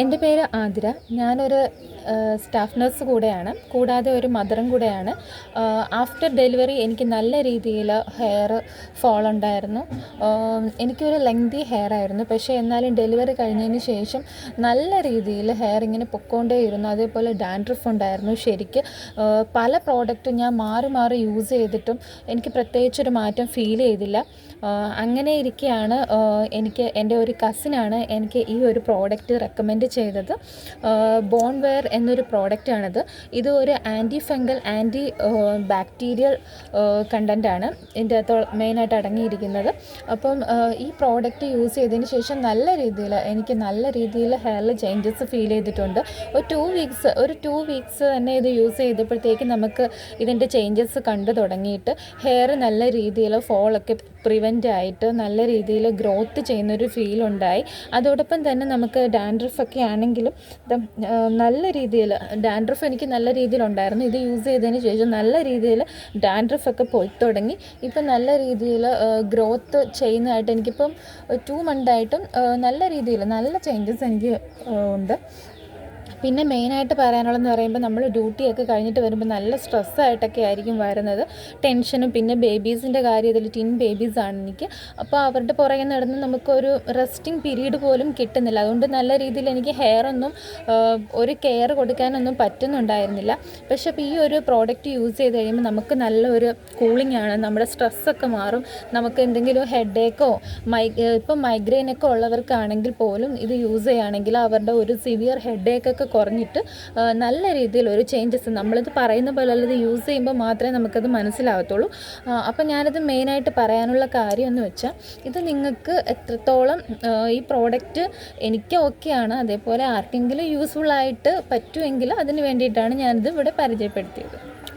എൻ്റെ പേര് ആതിര. ഞാനൊരു സ്റ്റാഫ് നഴ്സ് കൂടെയാണ്, കൂടാതെ ഒരു മദറും കൂടെയാണ്. ആഫ്റ്റർ ഡെലിവറി എനിക്ക് നല്ല രീതിയിൽ ഹെയർ ഫോൾ ഉണ്ടായിരുന്നു. എനിക്കൊരു ലെങ്തി ഹെയർ ആയിരുന്നു, പക്ഷേ എന്നാലും ഡെലിവറി കഴിഞ്ഞതിന് ശേഷം നല്ല രീതിയിൽ ഹെയർ ഇങ്ങനെ പൊക്കോണ്ടേയിരുന്നു. അതേപോലെ ഡാൻഡ്രഫ് ഉണ്ടായിരുന്നു. ശരിക്ക് പല പ്രോഡക്റ്റും ഞാൻ മാറി മാറി യൂസ് ചെയ്തിട്ടും എനിക്ക് പ്രത്യേകിച്ചൊരു മാറ്റം ഫീൽ ചെയ്തില്ല. അങ്ങനെ ഇരിക്കെയാണ് എനിക്ക് എൻ്റെ ഒരു കസിനാണ് എനിക്ക് ഈ ഒരു പ്രോഡക്റ്റ് റെക്കമെൻഡ് ചെയ്തത്. ബോൺ വെയർ എന്നൊരു പ്രോഡക്റ്റാണിത്. ഇത് ഒരു ആൻറ്റി ഫംഗൽ, ആൻറ്റി ബാക്ടീരിയൽ കണ്ടൻ്റാണ് ഇതിൻ്റെ അകത്ത് മെയിനായിട്ട് അടങ്ങിയിരിക്കുന്നത്. അപ്പം ഈ പ്രോഡക്റ്റ് യൂസ് ചെയ്തതിന് ശേഷം എനിക്ക് നല്ല രീതിയിൽ ഹെയറിൽ ചേഞ്ചസ് ഫീൽ ചെയ്തിട്ടുണ്ട്. ഒരു ടു വീക്സ് തന്നെ ഇത് യൂസ് ചെയ്തപ്പോഴത്തേക്ക് നമുക്ക് ഇതിൻ്റെ ചേഞ്ചസ് കണ്ടു തുടങ്ങിയിട്ട് ഹെയർ നല്ല രീതിയിൽ ഫോളൊക്കെ പ്രിവെൻ്റ് ആയിട്ട് നല്ല രീതിയിൽ ഗ്രോത്ത് ചെയ്യുന്നൊരു ഫീലുണ്ടായി. അതോടൊപ്പം തന്നെ നമുക്ക് ഡാൻഡ്രഫൊക്കെ ആണെങ്കിലും നല്ല രീതിയിൽ എനിക്ക് നല്ല രീതിയിലുണ്ടായിരുന്നു. ഇത് യൂസ് ചെയ്തതിന് ശേഷം നല്ല രീതിയിൽ ഡാൻഡ്രഫൊക്കെ പോയി തുടങ്ങി. ഇപ്പം നല്ല രീതിയിൽ ഗ്രോത്ത് ചെയ്യുന്നതായിട്ട് എനിക്കിപ്പം 2 മന്തായിട്ടും നല്ല രീതിയിൽ നല്ല ചേഞ്ചസ് എനിക്ക് ഉണ്ട്. പിന്നെ മെയിനായിട്ട് പറയാനുള്ളതെന്ന് പറയുമ്പോൾ നമ്മൾ ഡ്യൂട്ടിയൊക്കെ കഴിഞ്ഞിട്ട് വരുമ്പോൾ നല്ല സ്ട്രെസ്സായിട്ടൊക്കെ ആയിരിക്കും വരുന്നത്. ടെൻഷനും പിന്നെ ബേബീസിൻ്റെ കാര്യത്തിൽ ടിൻ ബേബീസാണ് എനിക്ക്. അപ്പോൾ അവരുടെ പുറകെ നടന്ന് നമുക്കൊരു റെസ്റ്റിംഗ് പീരീഡ് പോലും കിട്ടുന്നില്ല. അതുകൊണ്ട് നല്ല രീതിയിൽ എനിക്ക് ഹെയറൊന്നും ഒരു കെയർ കൊടുക്കാനൊന്നും പറ്റുന്നുണ്ടായിരുന്നില്ല. പക്ഷേ അപ്പോൾ ഈ ഒരു പ്രോഡക്റ്റ് യൂസ് ചെയ്ത് കഴിയുമ്പോൾ നമുക്ക് നല്ലൊരു കൂളിംഗ് ആണ്. നമ്മുടെ സ്ട്രെസ്സൊക്കെ മാറും. നമുക്ക് എന്തെങ്കിലും ഹെഡേക്കോ ഇപ്പം മൈഗ്രെയിനൊക്കെ ഉള്ളവർക്കാണെങ്കിൽ പോലും ഇത് യൂസ് ചെയ്യുകയാണെങ്കിൽ അവരുടെ ഒരു സിവിയർ ഹെഡേക്കൊക്കെ കുറഞ്ഞിട്ട് നല്ല രീതിയിൽ ഒരു ചേഞ്ചസ്, നമ്മളിത് പറയുന്ന പോലെ ഇത് യൂസ് ചെയ്യുമ്പോൾ മാത്രമേ നമുക്കത് മനസ്സിലാകത്തുള്ളൂ. അപ്പം ഞാനത് മെയിനായിട്ട് പറയാനുള്ള കാര്യം എന്ന് വെച്ചാൽ, ഇത് നിങ്ങൾക്ക് എത്രത്തോളം ഈ പ്രോഡക്റ്റ് എനിക്ക് ഓക്കെയാണ്, അതേപോലെ ആർക്കെങ്കിലും യൂസ്ഫുള്ളായിട്ട് പറ്റുമെങ്കിൽ അതിന് വേണ്ടിയിട്ടാണ് ഞാനിത് ഇവിടെ പരിചയപ്പെടുത്തിയത്.